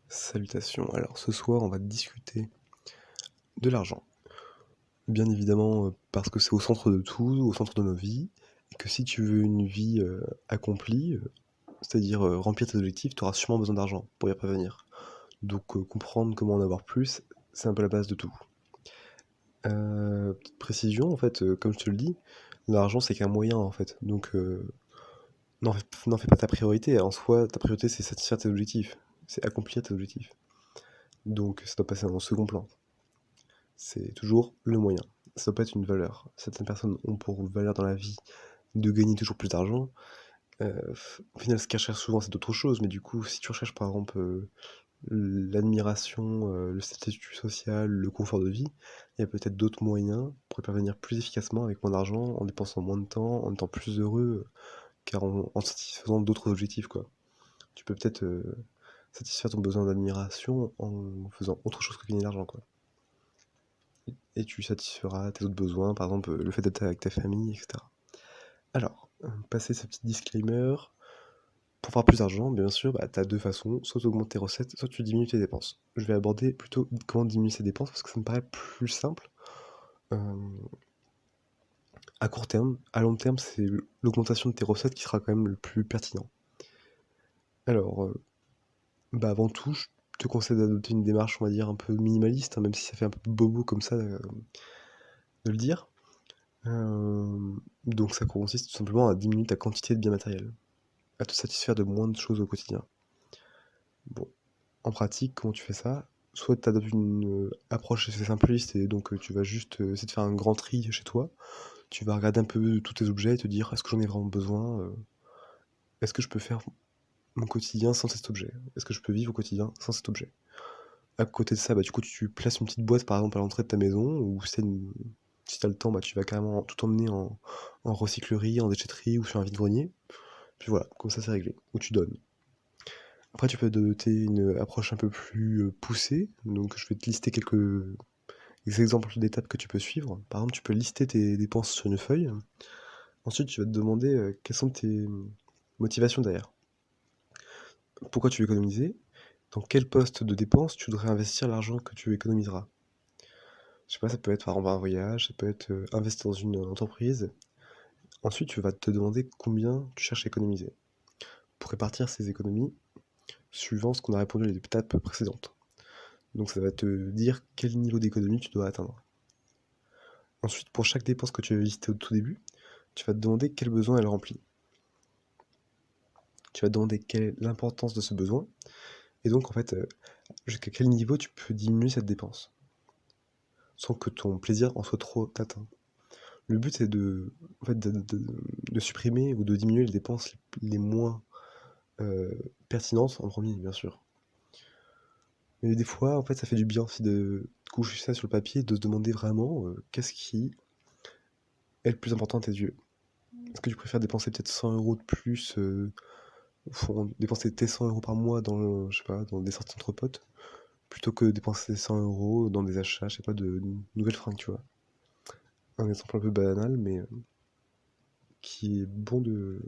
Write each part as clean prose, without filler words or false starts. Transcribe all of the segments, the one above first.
Salutations. Alors ce soir, on va discuter de l'argent. Bien évidemment, parce que c'est au centre de tout, au centre de nos vies et que si tu veux une vie, accomplie, c'est-à-dire, remplir tes objectifs, tu auras sûrement besoin d'argent pour y parvenir. Donc, comprendre comment en avoir plus, c'est un peu la base de tout. Petite précision, en fait, comme je te le dis, l'argent c'est qu'un moyen, en fait. Donc, n'en fais pas ta priorité. En soi, ta priorité c'est satisfaire tes objectifs, c'est accomplir tes objectifs. Donc ça doit passer en second plan. C'est toujours le moyen. Ça doit pas être une valeur. Certaines personnes ont pour valeur dans la vie de gagner toujours plus d'argent. Au final, ce qu'elles recherchent souvent, c'est d'autres choses, mais du coup, si tu recherches par exemple, l'admiration, le statut social, le confort de vie, il y a peut-être d'autres moyens pour y parvenir plus efficacement avec moins d'argent, en dépensant moins de temps, en étant plus heureux, car en satisfaisant d'autres objectifs, quoi. Tu peux peut-être, satisfaire ton besoin d'admiration en faisant autre chose que gagner de l'argent, quoi. Et tu satisferas tes autres besoins, par exemple, le fait d'être avec ta famille et cetera. Alors, passer ce petit disclaimer, pour faire plus d'argent, bien sûr, bah, tu as 2 façons, soit tu augmentes tes recettes, soit tu diminues tes dépenses. Je vais aborder plutôt comment diminuer ses dépenses parce que ça me paraît plus simple. Hem, à court terme, à long terme, c'est l'augmentation de tes recettes qui sera quand même le plus pertinent. Alors, bah, avant tout, je te conseille d'adopter une démarche, on va dire, un peu minimaliste, hein, même si ça fait un peu bobo comme ça, de le dire. Donc ça consiste tout simplement à diminuer ta quantité de biens matériels, à te satisfaire de moins de choses au quotidien. Bon, en pratique, comment tu fais ça? Soit tu adoptes une, approche assez simpliste et donc tu vas juste, essayer de faire un grand tri chez toi. Tu vas regarder un peu tous tes objets et te dire: «Est-ce que j'en ai vraiment besoin, Est-ce que je peux faire mon quotidien sans cet objet? Est-ce que je peux vivre au quotidien sans cet objet?» À côté de ça, bah, du coup, tu places une petite boîte, par exemple, à l'entrée de ta maison ou si tu as le temps, bah, tu vas carrément tout emmener en recyclerie, en déchetterie ou sur un vide-grenier. Puis voilà, comme ça c'est réglé. Ou tu donnes. Après tu peux adopter une approche un peu plus, poussée, donc je vais te lister quelques exemples d'étapes que tu peux suivre. Par exemple, tu peux lister tes dépenses sur une feuille. Ensuite, tu vas te demander, quelles sont tes, motivations derrière. Pourquoi tu veux économiser? Dans quel poste de dépenses tu voudrais investir l'argent que tu économiseras? Je sais pas, ça peut être par exemple un voyage, ça peut être, investir dans une entreprise. Ensuite, tu vas te demander combien tu cherches à économiser, pour répartir ces économies suivant ce qu'on a répondu à l'étape précédente. Donc ça va te dire quel niveau d'économie tu dois atteindre. Ensuite, pour chaque dépense que tu as listée au tout début, tu vas te demander quel besoin elle remplit. Tu vas te demander quelle est l'importance de ce besoin, et donc en fait, jusqu'à quel niveau tu peux diminuer cette dépense, sans que ton plaisir en soit trop atteint. Le but c'est en fait, de supprimer ou de diminuer les dépenses les moins, pertinentes en premier, bien sûr. Mais des fois, en fait, ça fait du bien aussi de coucher ça sur le papier et de se demander vraiment, qu'est-ce qui est le plus important à tes yeux? Est-ce que tu préfères dépenser peut-être 100 € de plus, dépenser tes 100 € par mois dans, je sais pas, dans des sorties entre potes, plutôt que dépenser 100 € dans des achats, je sais pas, de nouvelles fringues, tu vois? Un exemple un peu banal, mais, qui est bon de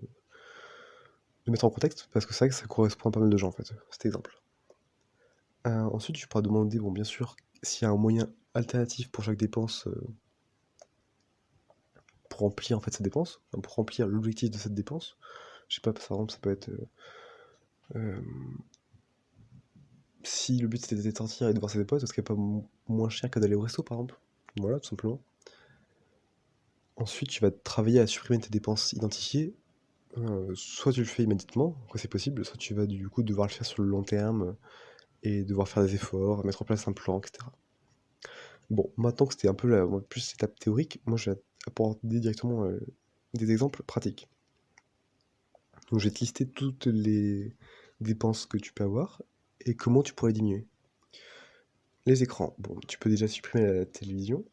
mettre en contexte parce que c'est vrai que ça correspond à pas mal de gens, en fait, cet exemple. Ensuite, tu pourras demander, bon, bien sûr, s'il y a un moyen alternatif pour chaque dépense, pour remplir, en fait, cette dépense, enfin, pour remplir l'objectif de cette dépense. Je sais pas, par exemple, ça peut être, hem, si le but c'était de sortir et de voir ses potes, est-ce qu'il y a pas moins cher que d'aller au resto, par exemple? Voilà, tout simplement. Ensuite, tu vas travailler à supprimer tes dépenses identifiées, soit tu le fais immédiatement, quand c'est possible, soit tu vas du coup devoir le faire sur le long terme, et devoir faire des efforts, mettre en place un plan et cetera. Bon, maintenant que c'était un peu la plus étape théorique, moi je vais aborder directement, des exemples pratiques. Donc je vais te lister toutes les dépenses que tu peux avoir et comment tu pourrais diminuer. Les écrans, bon, tu peux déjà supprimer la télévision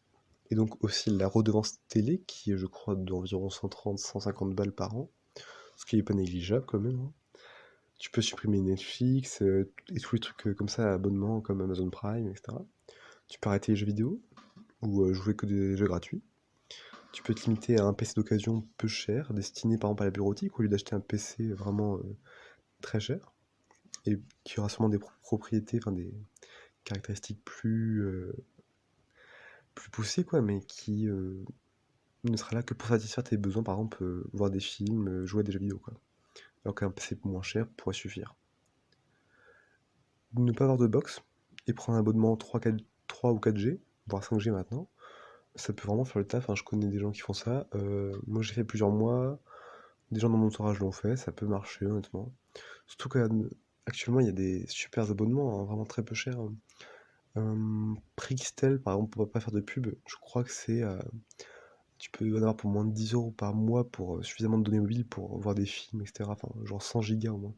et donc aussi la redevance télé qui est, je crois, d'environ 130-150 balles par an, ce qui est pas négligeable quand même, hein. Tu peux supprimer Netflix, et tous les trucs, comme ça, abonnements comme Amazon Prime et cetera. Tu peux arrêter les jeux vidéo ou, jouer que des jeux gratuits. Tu peux te limiter à un PC d'occasion peu cher, destiné par exemple à la bureautique, au lieu d'acheter un PC vraiment, très cher. et qui aura sûrement des propriétés, enfin des caractéristiques plus poussées, quoi, mais qui ne sera là que pour satisfaire tes besoins, par exemple, voir des films, jouer à des jeux vidéo, quoi. Alors qu'un PC moins cher pourrait suffire. Ne pas avoir de box et prendre un abonnement 3 ou 4G, voire 5G maintenant, ça peut vraiment faire le taf, hein. Je connais des gens qui font ça. Moi, j'ai fait plusieurs mois. Des gens dans mon entourage l'ont fait. Ça peut marcher, honnêtement. Surtout qu'actuellement, il y a des super abonnements, hein, vraiment très peu chers. Prixtel, par exemple, pour pas faire de pub, je crois que tu peux en avoir pour moins de 10 € par mois pour suffisamment de données mobiles pour voir des films, etc. Enfin, genre 100 gigas au moins.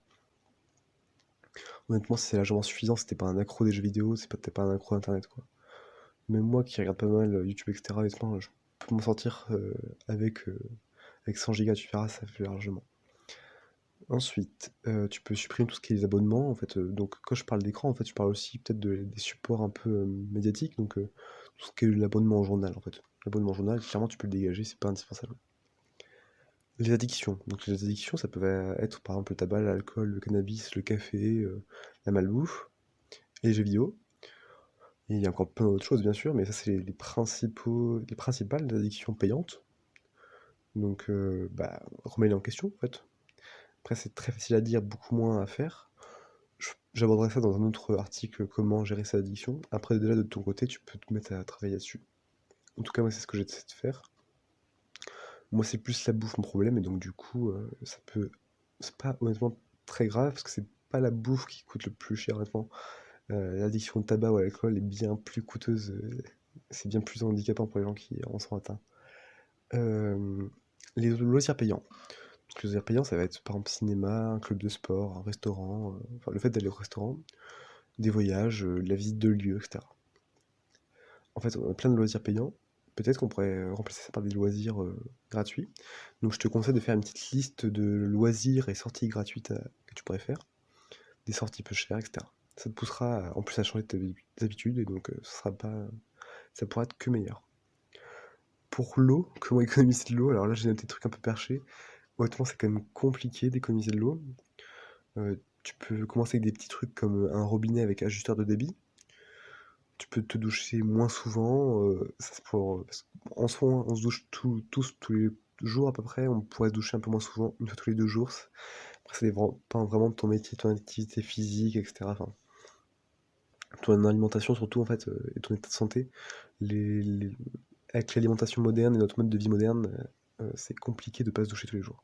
Honnêtement, c'est largement suffisant si t'es pas un accro des jeux vidéo, si t'es pas un accro d'internet, quoi. Même moi qui regarde pas mal YouTube, etc., honnêtement, je peux m'en sortir avec 100 gigas, tu verras, ça fait largement. Ensuite, tu peux supprimer tout ce qui est les abonnements, en fait. Donc, quand je parle d'écran, en fait, je parle aussi peut-être des supports un peu médiatiques, donc tout ce qui est l'abonnement au journal, en fait. L'abonnement au journal, clairement, tu peux le dégager, c'est pas indispensable. Les addictions. Donc, les addictions, ça peut être par exemple le tabac, l'alcool, le cannabis, le café, la malbouffe et les jeux vidéo. Et il y a encore plein d'autres choses, bien sûr, mais ça, c'est les principales addictions payantes. Donc, bah, remets-les en question, en fait. Après, c'est très facile à dire, beaucoup moins à faire. J'aborderai ça dans un autre article, comment gérer sa addiction. Après, déjà, de ton côté, tu peux te mettre à travailler là-dessus. En tout cas, moi, c'est ce que j'essaie de faire. Moi, c'est plus la bouffe mon problème, et donc, du coup, c'est pas honnêtement très grave, parce que c'est pas la bouffe qui coûte le plus cher, honnêtement. L'addiction au tabac ou à l'alcool est bien plus coûteuse, c'est bien plus handicapant pour les gens qui en sont atteints. Les loisirs payants. Donc, les loisirs payants, ça va être par exemple cinéma, un club de sport, un restaurant, enfin le fait d'aller au restaurant, des voyages, la visite de lieux, etc. En fait, on a plein de loisirs payants. Peut-être qu'on pourrait remplacer ça par des loisirs gratuits. Donc je te conseille de faire une petite liste de loisirs et sorties gratuites que tu pourrais faire. Des sorties peu chères, etc. Ça te poussera en plus à changer tes habitudes et donc ça pourra être que meilleur. Pour l'eau, comment économiser de l'eau? Alors là, j'ai noté des trucs un peu perchés. Honnêtement, c'est quand même compliqué d'économiser de l'eau. Tu peux commencer avec des petits trucs comme un robinet avec ajusteur de débit. Tu peux te doucher moins souvent. Ça, parce qu'en soi, on se douche tous les jours à peu près. On pourrait se doucher un peu moins souvent, une fois tous les 2 jours. Après, ça dépend pas vraiment de ton métier, ton activité physique, etc. Enfin, ton alimentation surtout, en fait, et ton état de santé. Avec l'alimentation moderne et notre mode de vie moderne, c'est compliqué de pas se doucher tous les jours.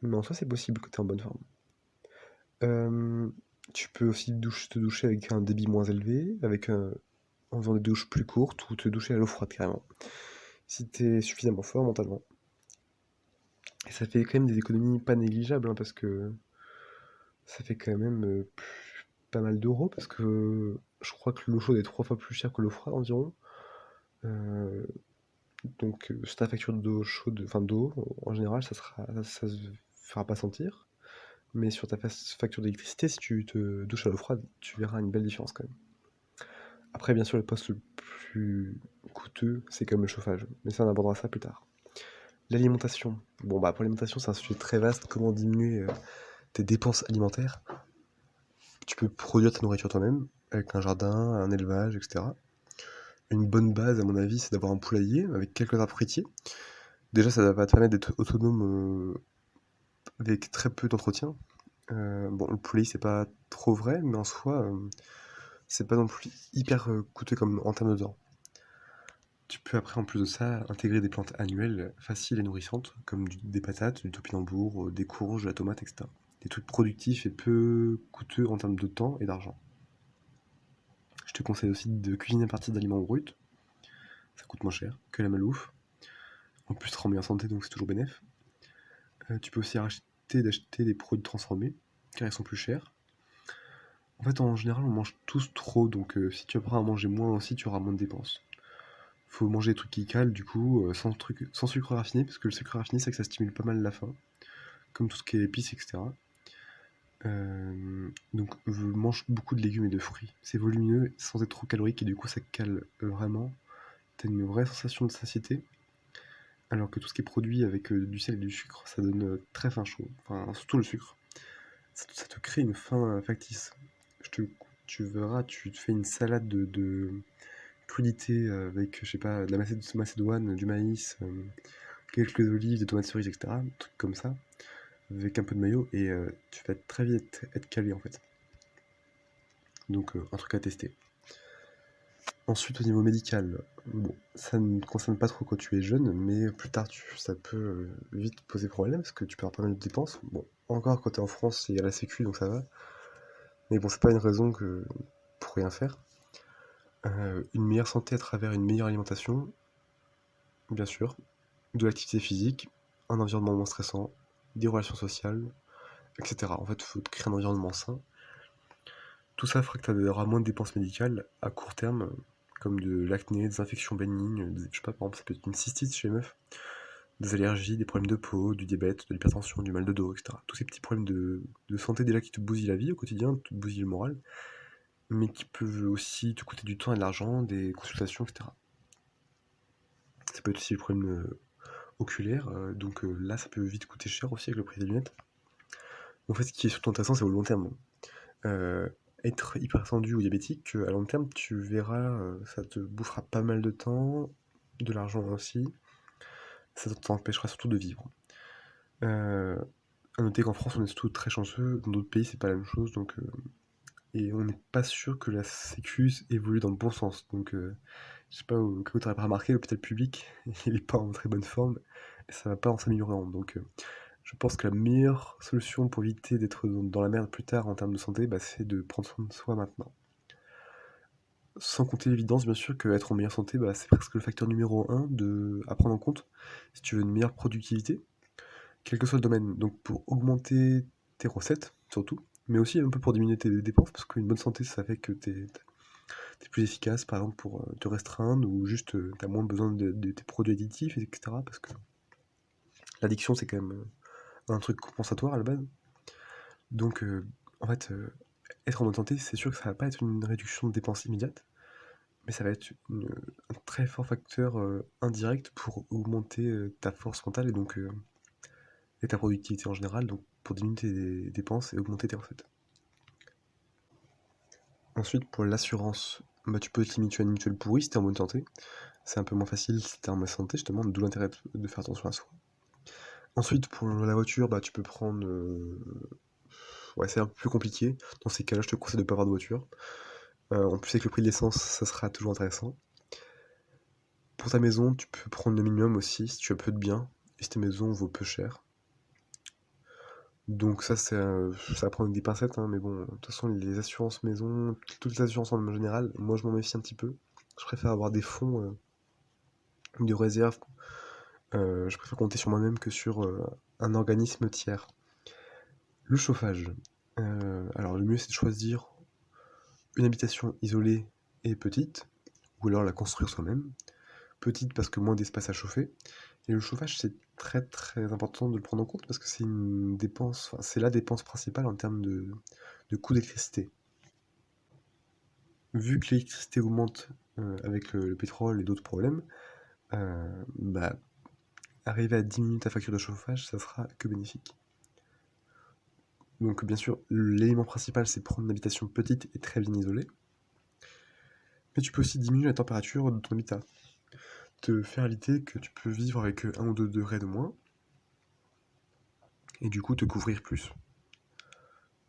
Mais en soi, c'est possible que tu es en bonne forme. Tu peux aussi te doucher avec un débit moins élevé, en faisant des douches plus courtes, ou te doucher à l'eau froide carrément, si tu es suffisamment fort mentalement. Et ça fait quand même des économies pas négligeables, hein, parce que ça fait quand même pas mal d'euros, parce que je crois que l'eau chaude est 3 fois plus chère que l'eau froide environ. Donc sur ta facture d'eau chaude, enfin d'eau, en général, ça se fera pas sentir. Mais sur ta facture d'électricité, si tu te douches à l'eau froide, tu verras une belle différence quand même. Après, bien sûr, le poste le plus coûteux, c'est comme le chauffage. Mais ça, on abordera ça plus tard. L'alimentation. Bon, bah, pour l'alimentation, c'est un sujet très vaste. Comment diminuer tes dépenses alimentaires? Tu peux produire ta nourriture toi-même, avec un jardin, un élevage, etc. Une bonne base, à mon avis, c'est d'avoir un poulailler avec quelques arbres fruitiers. Déjà, ça va te permettre d'être autonome avec très peu d'entretien. Bon, le poulailler, c'est pas trop vrai, mais en soi, c'est pas non plus hyper coûteux comme en termes de temps. Tu peux après, en plus de ça, intégrer des plantes annuelles faciles et nourrissantes, comme des patates, du topinambour, des courges, de la tomate, etc. Des trucs productifs et peu coûteux en termes de temps et d'argent. Je te conseille aussi de cuisiner à partir d'aliments bruts. Ça coûte moins cher que la malbouffe. En plus, tu rends meilleure santé, donc c'est toujours bénéf. Tu peux aussi d'acheter des produits transformés, car ils sont plus chers. En fait, en général, on mange tous trop, donc si tu apprends à manger moins aussi, tu auras moins de dépenses. Faut manger des trucs qui calent, du coup, sans sucre raffiné, parce que le sucre raffiné, c'est que ça stimule pas mal la faim, comme tout ce qui est épices, etc. Donc, mange beaucoup de légumes et de fruits. C'est volumineux, sans être trop calorique, et du coup, ça cale vraiment. T'as une vraie sensation de satiété, alors que tout ce qui est produit avec du sel et du sucre, ça donne très faim chaud. Enfin, surtout le sucre. ça te crée une faim factice. Je te, Tu verras, tu te fais une salade de crudités avec, je sais pas, de la macédoine, du maïs, quelques olives, des tomates cerises, etc. Un truc comme ça, avec un peu de mayo, et tu vas très vite être calé en fait. Donc un truc à tester. Ensuite, au niveau médical, bon, ça ne concerne pas trop quand tu es jeune, mais plus tard, ça peut vite poser problème parce que tu peux avoir pas mal de dépenses. Bon, encore quand tu es en France, il y a la Sécu, donc ça va. Mais bon, c'est pas une raison pour rien faire. Une meilleure santé à travers une meilleure alimentation, bien sûr, de l'activité physique, un environnement moins stressant, des relations sociales, etc. En fait, il faut créer un environnement sain. Tout ça fera que tu auras moins de dépenses médicales à court terme, comme de l'acné, des infections bénignes, je sais pas, par exemple, ça peut être une cystite chez les meufs, des allergies, des problèmes de peau, du diabète, de l'hypertension, du mal de dos, etc. Tous ces petits problèmes de santé déjà qui te bousillent la vie au quotidien, te bousillent le moral, mais qui peuvent aussi te coûter du temps et de l'argent, des consultations, etc. Ça peut être aussi le problème oculaire, donc là ça peut vite coûter cher aussi avec le prix des lunettes. En fait, ce qui est surtout intéressant, c'est au long terme. Euh, Être hypertendu ou diabétique, à long terme, tu verras, ça te bouffera pas mal de temps, de l'argent aussi, ça t'empêchera surtout de vivre. À noter qu'en France, on est surtout très chanceux, dans d'autres pays, c'est pas la même chose, donc, et on n'est pas sûr que la sécu évolue dans le bon sens. Donc, je sais pas, au cas où t'aurais pas remarqué, l'hôpital public, il est pas en très bonne forme, et ça va pas en s'améliorant. Donc, je pense que la meilleure solution pour éviter d'être dans la merde plus tard en termes de santé, bah, c'est de prendre soin de soi maintenant. Sans compter l'évidence, bien sûr, qu'être en meilleure santé, bah, c'est presque le facteur numéro un à prendre en compte si tu veux une meilleure productivité, quel que soit le domaine. Donc pour augmenter tes recettes, surtout, mais aussi un peu pour diminuer tes dépenses, parce qu'une bonne santé, ça fait que t'es plus efficace, par exemple, pour te restreindre, ou juste t'as moins besoin de tes produits additifs, etc. Parce que l'addiction, c'est quand même un truc compensatoire à la base. Donc, en fait, être en bonne santé, c'est sûr que ça va pas être une réduction de dépenses immédiate, mais ça va être un très fort facteur indirect pour augmenter ta force mentale et ta productivité en général, donc pour diminuer tes dépenses et augmenter tes recettes. Ensuite, pour l'assurance, bah, tu peux te limiter à une mutuelle pourrie si t'es en bonne santé. C'est un peu moins facile si t'es en mauvaise santé, justement, d'où l'intérêt de faire attention à soi. Ensuite, pour la voiture, bah, tu peux prendre. Ouais, c'est un peu plus compliqué. Dans ces cas-là, je te conseille de ne pas avoir de voiture. En plus, avec le prix de l'essence, ça sera toujours intéressant. Pour ta maison, tu peux prendre le minimum aussi si tu as peu de biens et si ta maison vaut peu cher. Donc ça va prendre avec des pincettes, hein, mais bon, de toute façon, les assurances maison, toutes les assurances en général, moi je m'en méfie un petit peu. Je préfère avoir des fonds de réserve. Je préfère compter sur moi-même que sur un organisme tiers. Le chauffage. Alors le mieux c'est de choisir une habitation isolée et petite, ou alors la construire soi-même. Petite parce que moins d'espace à chauffer. Et le chauffage, c'est très très important de le prendre en compte parce que c'est une dépense, enfin, c'est la dépense principale en termes de coût d'électricité. Vu que l'électricité augmente avec le pétrole et d'autres problèmes, bah, arriver à diminuer ta facture de chauffage, ça sera que bénéfique. Donc bien sûr, l'élément principal, c'est prendre une habitation petite et très bien isolée. Mais tu peux aussi diminuer la température de ton habitat. Te faire l'idée que tu peux vivre avec 1 ou 2 degrés de moins, et du coup te couvrir plus.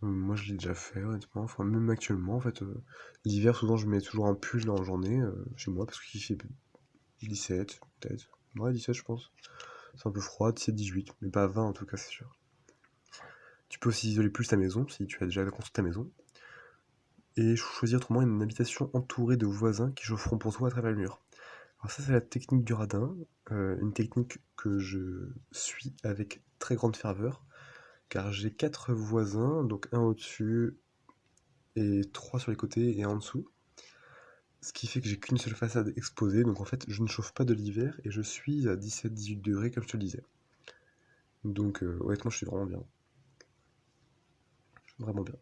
Moi je l'ai déjà fait honnêtement, enfin même actuellement en fait, l'hiver souvent je mets toujours un pull en journée, chez moi parce qu'il fait 17 peut-être, ouais 17 je pense. C'est un peu froid, 17-18, mais pas 20 en tout cas c'est sûr. Tu peux aussi isoler plus ta maison si tu as déjà construit ta maison, et choisir autrement une habitation entourée de voisins qui chaufferont pour toi à travers le mur. Alors ça c'est la technique du radin, une technique que je suis avec très grande ferveur, car j'ai 4 voisins, donc un au-dessus et 3 sur les côtés et un en dessous. Ce qui fait que j'ai qu'une seule façade exposée, donc en fait je ne chauffe pas de l'hiver et je suis à 17-18 degrés comme je te le disais. Donc honnêtement je suis vraiment bien. Vraiment bien.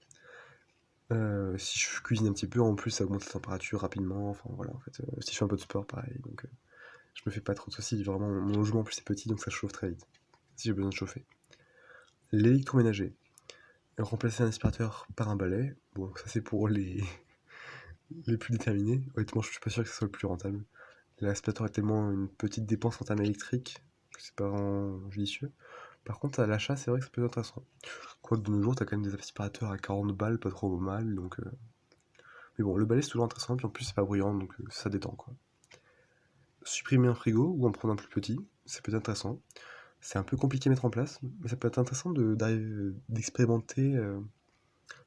Si je cuisine un petit peu, en plus ça augmente la température rapidement, enfin voilà en fait. Si je fais un peu de sport pareil, donc je me fais pas trop de soucis, vraiment mon logement en plus c'est petit donc ça chauffe très vite. Si j'ai besoin de chauffer. L'électroménager. Remplacer un aspirateur par un balai, bon, ça c'est pour les, les plus déterminés. Honnêtement, je suis pas sûr que ce soit le plus rentable. L'aspirateur est tellement une petite dépense en termes électriques que c'est pas vraiment judicieux. Par contre, à l'achat, c'est vrai que ça peut être intéressant. Quoique de nos jours, t'as quand même des aspirateurs à 40 balles, pas trop mal, donc... Mais bon, le balai c'est toujours intéressant, puis en plus c'est pas bruyant, donc ça détend, quoi. Supprimer un frigo ou en prendre un plus petit, ça peut être intéressant. C'est un peu compliqué à mettre en place, mais ça peut être intéressant d'expérimenter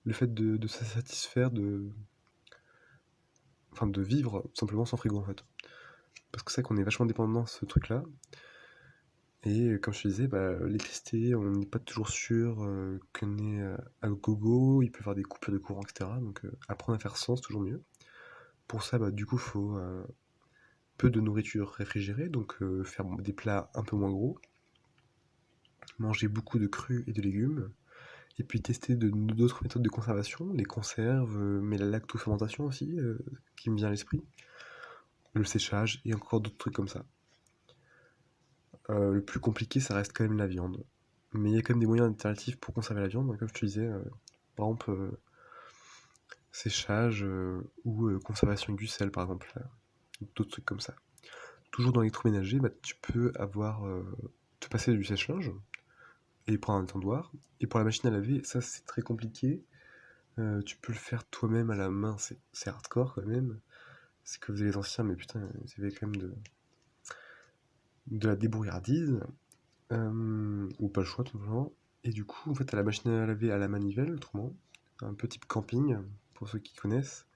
le fait de se satisfaire enfin, de vivre tout simplement sans frigo, en fait. Parce que c'est vrai qu'on est vachement dépendant de ce truc-là. Et comme je te disais, bah, l'électricité, on n'est pas toujours sûr qu'on est à gogo, il peut y avoir des coupures de courant, etc. Donc apprendre à faire sans, c'est toujours mieux. Pour ça, bah, du coup, il faut peu de nourriture réfrigérée, donc faire des plats un peu moins gros, manger beaucoup de crus et de légumes, et puis tester d'autres méthodes de conservation, les conserves, mais la lactofermentation aussi, qui me vient à l'esprit, le séchage et encore d'autres trucs comme ça. Le plus compliqué, ça reste quand même la viande. Mais il y a quand même des moyens alternatifs pour conserver la viande, comme je te disais, par exemple séchage ou conservation avec du sel par exemple, d'autres trucs comme ça. Toujours dans l'électroménager, bah, tu peux te passer du sèche-linge et prendre un tendoir. Et pour la machine à laver, ça c'est très compliqué. Tu peux le faire toi-même à la main, c'est hardcore quand même. C'est que vous avez les anciens, mais putain, vous avez quand même de la débrouillardise. Ou pas le choix tout simplement. Et du coup, en fait, t'as la machine à laver à la manivelle, autrement, un peu type camping, pour ceux qui connaissent.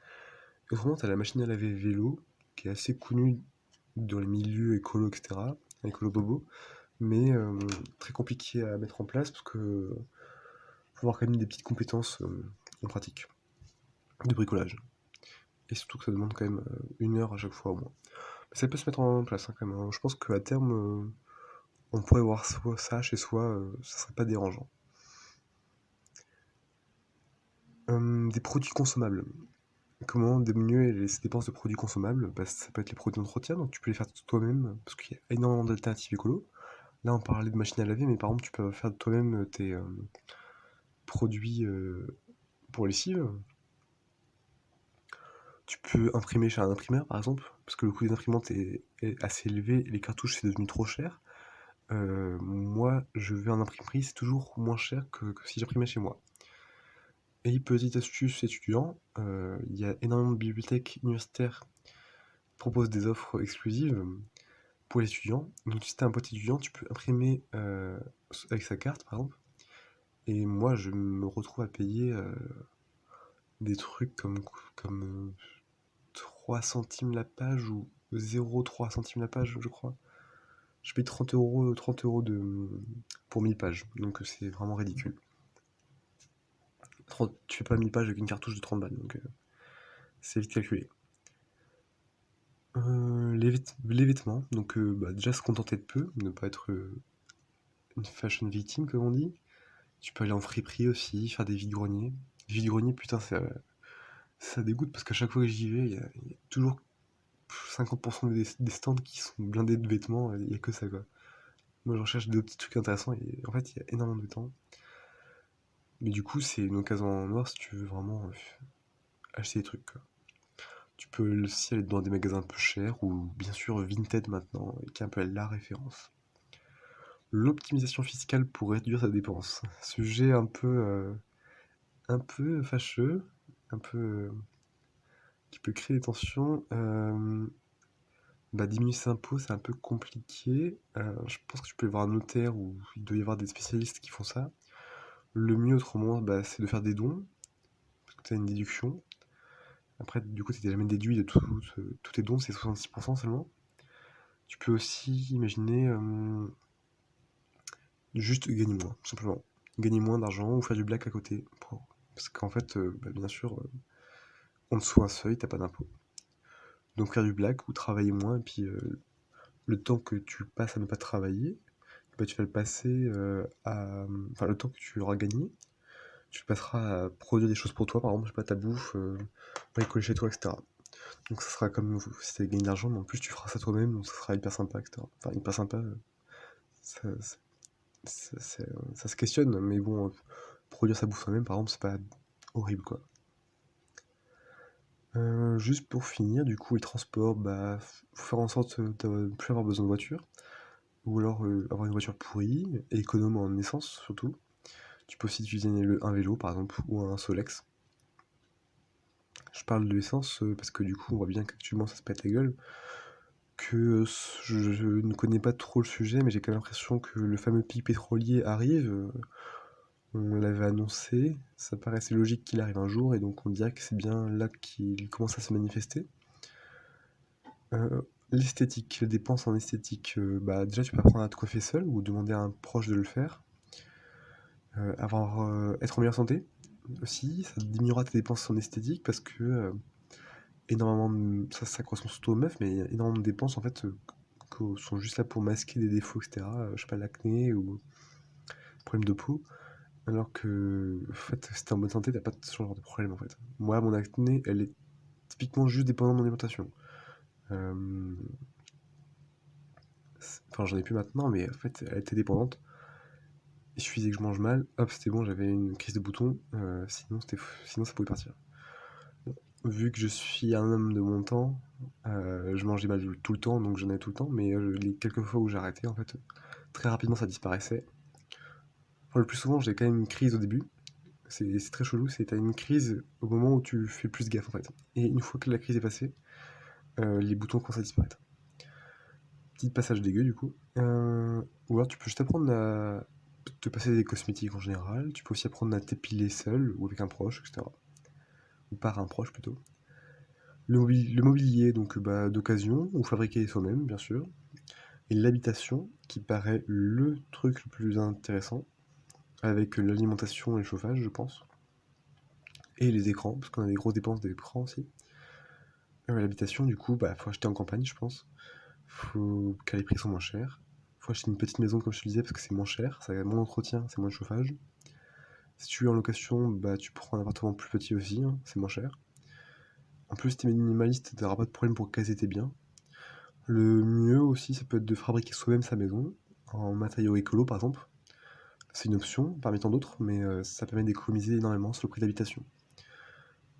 Et autrement, t'as la machine à laver vélo, qui est assez connue dans les milieux écolo, etc., écolo bobo, mais très compliqué à mettre en place parce que faut avoir quand même des petites compétences en pratique, de bricolage. Et surtout que ça demande quand même 1 heure à chaque fois au moins. Mais ça peut se mettre en place hein, quand même, hein. Je pense qu'à terme, on pourrait voir ça chez soi, ça serait pas dérangeant. Des produits consommables. Comment diminuer les dépenses de produits consommables? Bah, ça peut être les produits d'entretien, donc tu peux les faire toi-même, parce qu'il y a énormément d'alternatives écolo. Là, on parlait de machine à laver, mais par exemple, tu peux faire toi-même tes produits pour lessive. Tu peux imprimer chez un imprimeur, par exemple, parce que le coût des imprimantes est assez élevé et les cartouches, c'est devenu trop cher. Moi, je vais en imprimerie, c'est toujours moins cher que si j'imprimais chez moi. Et petite astuce étudiant, il y a énormément de bibliothèques universitaires qui proposent des offres exclusives pour les étudiants. Donc si tu as un pote étudiant, tu peux imprimer avec sa carte, par exemple. Et moi, je me retrouve à payer des trucs comme 3 centimes la page ou 0,3 centimes la page, je crois. Je paye 30 € pour 1000 pages, donc c'est vraiment ridicule. Tu fais pas 1000 pages avec une cartouche de 30 balles, donc c'est vite calculé. Les vêtements, donc bah, déjà se contenter de peu, ne pas être une fashion victime comme on dit. Tu peux aller en friperie aussi, faire des vide-greniers. Les vide-greniers, putain, ça dégoûte parce qu'à chaque fois que j'y vais, il y a toujours 50% des stands qui sont blindés de vêtements, il y a que ça quoi. Moi je recherche des petits trucs intéressants et en fait il y a énormément de vêtements. Mais du coup c'est une occasion en or si tu veux vraiment acheter des trucs quoi. Tu peux aussi aller dans des magasins un peu chers ou bien sûr Vinted maintenant, qui est un peu la référence. L'optimisation fiscale pour réduire sa dépense. Sujet un peu fâcheux, un peu qui peut créer des tensions. Bah, diminuer ses impôts, c'est un peu compliqué. Je pense que tu peux y avoir un notaire ou il doit y avoir des spécialistes qui font ça. Le mieux autrement, bah, c'est de faire des dons, parce que tu as une déduction. Après, du coup, tu n'es jamais déduit de tous tes dons, c'est 66% seulement. Tu peux aussi imaginer juste gagner moins, tout simplement. Gagner moins d'argent ou faire du black à côté. Parce qu'en fait, bah, bien sûr, en dessous un seuil, t'as pas d'impôt. Donc faire du black ou travailler moins, et puis le temps que tu passes à ne pas travailler, bah, tu vas le passer enfin, le temps que tu auras gagné, tu le passeras à produire des choses pour toi, par exemple, je sais pas, ta bouffe, bricoler chez toi, etc. Donc ça sera comme si tu avais gagné de l'argent, mais en plus tu feras ça toi-même, donc ça sera hyper sympa, etc. Enfin, hyper sympa, ça, ça se questionne, mais bon, produire sa bouffe soi-même, par exemple, c'est pas horrible, quoi. Juste pour finir, du coup, les transports, bah, faut faire en sorte de ne plus avoir besoin de voiture, ou alors avoir une voiture pourrie, et économe en essence surtout. Tu peux aussi utiliser un vélo, par exemple, ou un Solex. Je parle de l'essence parce que du coup, on voit bien qu'actuellement ça se pète la gueule, que je ne connais pas trop le sujet, mais j'ai quand même l'impression que le fameux pic pétrolier arrive. On l'avait annoncé, ça paraissait logique qu'il arrive un jour, et donc on dirait que c'est bien là qu'il commence à se manifester. L'esthétique, les dépenses en esthétique, bah déjà tu peux apprendre à te coiffer seul ou demander à un proche de le faire. Être en meilleure santé aussi, ça diminuera tes dépenses en esthétique parce que énormément ça correspond surtout aux meufs, mais il y a énormément de dépenses en fait qui sont juste là pour masquer des défauts, etc. Je sais pas, l'acné ou problème de peau. Alors que, en fait, si t'es en bonne santé, t'as pas ce genre de problème, en fait. Moi, mon acné, elle est typiquement juste dépendante de mon alimentation. Enfin, j'en ai plus maintenant, mais en fait, elle était dépendante. Il suffisait que je mange mal, hop, c'était bon, j'avais une crise de bouton, sinon ça pouvait partir. Bon, vu que je suis un homme de mon temps, je mangeais mal tout le temps, donc j'en ai tout le temps, mais les quelques fois où j'ai arrêté, en fait, très rapidement ça disparaissait. Enfin, le plus souvent, j'ai quand même une crise au début. C'est très chelou, t'as une crise au moment où tu fais plus gaffe, en fait. Et une fois que la crise est passée, les boutons commencent à disparaître. Petit passage dégueu, du coup. Ou alors tu peux juste apprendre à te passer des cosmétiques en général. Tu peux aussi apprendre à t'épiler seul ou avec un proche, etc. Ou par un proche plutôt. Le mobilier, donc bah, d'occasion, ou fabriqué soi-même, bien sûr. Et l'habitation, qui paraît le truc le plus intéressant, avec l'alimentation et le chauffage, je pense. Et les écrans, parce qu'on a des grosses dépenses d'écran aussi. L'habitation, du coup, bah, faut acheter en campagne, je pense. Car les prix sont moins chers. Faut acheter une petite maison, comme je te disais, parce que c'est moins cher, ça a moins d'entretien, c'est moins de chauffage. Si tu es en location, bah, tu prends un appartement plus petit aussi, hein, c'est moins cher. En plus, si t'es minimaliste, t'auras pas de problème pour caser tes biens. Le mieux aussi, ça peut être de fabriquer soi-même sa maison, en matériaux écolo par exemple. C'est une option parmi tant d'autres, mais ça permet d'économiser énormément sur le prix d'habitation.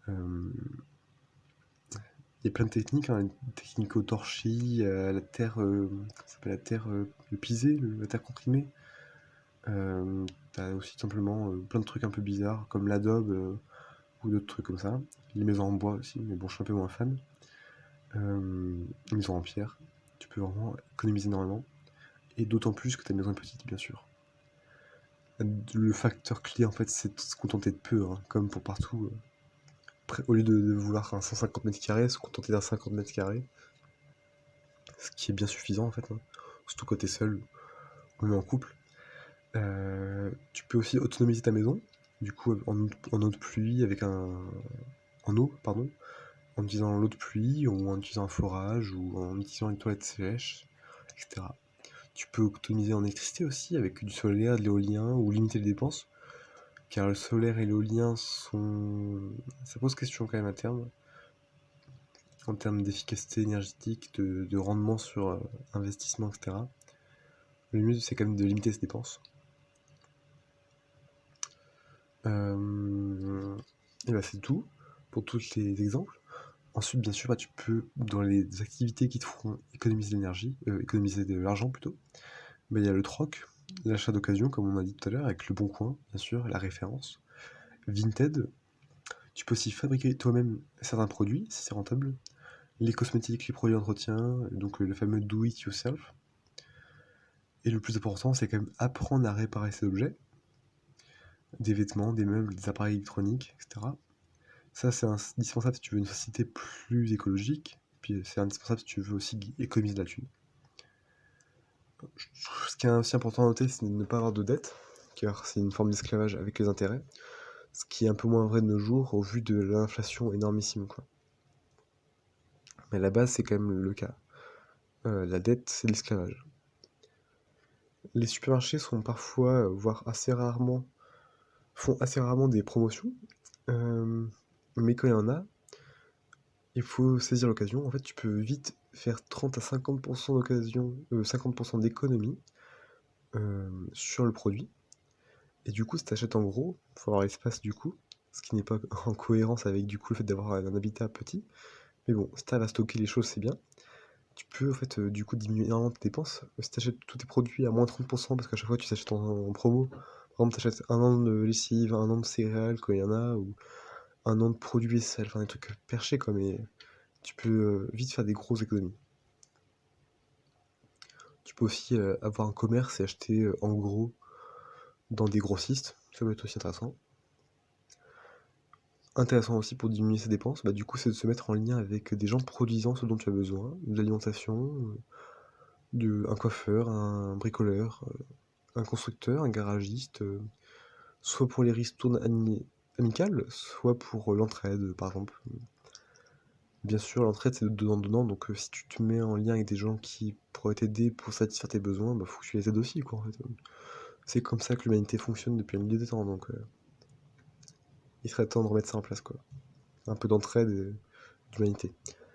Euh, Il y a plein de techniques, hein, une technique au torchis, la terre, ça s'appelle la terre le pisé, la terre comprimée. T'as aussi simplement plein de trucs un peu bizarres, comme l'adobe ou d'autres trucs comme ça. Les maisons en bois aussi, mais bon, je suis un peu moins fan. Les maisons en pierre, tu peux vraiment économiser énormément. Et d'autant plus que ta maison est petite, bien sûr. Le facteur clé, en fait, c'est de se contenter de peu, hein, comme pour partout. Au lieu de vouloir un 150 mètres carrés, se contenter d'un 50 mètres carrés. Ce qui est bien suffisant, en fait, hein. Surtout quand t'es seul ou même en couple. Tu peux aussi autonomiser ta maison, du coup en eau de pluie en eau, pardon, en utilisant l'eau de pluie ou en utilisant un forage ou en utilisant une toilette sèche, etc. Tu peux autonomiser en électricité aussi avec du solaire, de l'éolien ou limiter les dépenses, car le solaire et l'éolien ça pose question quand même à terme, en termes d'efficacité énergétique, de rendement sur investissement, etc. Le mieux c'est quand même de limiter ces dépenses. Et bah c'est tout pour tous les exemples. Ensuite, bien sûr, bah, tu peux, dans les activités qui te feront économiser de l'énergie, économiser de l'argent plutôt, bah, il y a le troc, l'achat d'occasion, comme on a dit tout à l'heure, avec le Bon Coin, bien sûr, la référence. Vinted, tu peux aussi fabriquer toi-même certains produits, si c'est rentable. Les cosmétiques, les produits d'entretien, donc le fameux do it yourself. Et le plus important, c'est quand même apprendre à réparer ces objets, des vêtements, des meubles, des appareils électroniques, etc. Ça, c'est indispensable si tu veux une société plus écologique, puis c'est indispensable si tu veux aussi économiser de la thune. Ce qui est aussi important à noter, c'est de ne pas avoir de dette, car c'est une forme d'esclavage avec les intérêts, ce qui est un peu moins vrai de nos jours au vu de l'inflation énormissime, quoi. Mais à la base, c'est quand même le cas. La dette, c'est l'esclavage. Les supermarchés sont parfois, voire assez rarement, font assez rarement des promotions, mais quand il y en a, il faut saisir l'occasion. En fait, tu peux vite faire 30 à 50% d'occasion, 50% d'économie sur le produit. Et du coup, si t'achètes en gros, faut avoir l'espace du coup, ce qui n'est pas en cohérence avec du coup le fait d'avoir un habitat petit. Mais bon, si t'arrives à stocker les choses, c'est bien. Tu peux en fait du coup diminuer énormément tes dépenses. Si t'achètes tous tes produits à moins 30% parce qu'à chaque fois tu t'achètes en promo, par exemple t'achètes un an de lessive, un an de céréales quand il y en a, ou un an de produits vaisselle, enfin des trucs perchés quoi, mais tu peux vite faire des grosses économies. Tu peux aussi avoir un commerce et acheter en gros dans des grossistes, ça peut être aussi intéressant. Intéressant aussi pour diminuer ses dépenses, bah du coup c'est de se mettre en lien avec des gens produisant ce dont tu as besoin, de l'alimentation, un coiffeur, un bricoleur, un constructeur, un garagiste, soit pour les ristournes amicales, soit pour l'entraide par exemple. Bien sûr, l'entraide c'est de donnant-donnant, donc si tu te mets en lien avec des gens qui pourraient t'aider pour satisfaire tes besoins, bah faut que tu les aides aussi quoi en fait. C'est comme ça que l'humanité fonctionne depuis un milieu de temps, donc il serait temps de remettre ça en place quoi. Un peu d'entraide et d'humanité.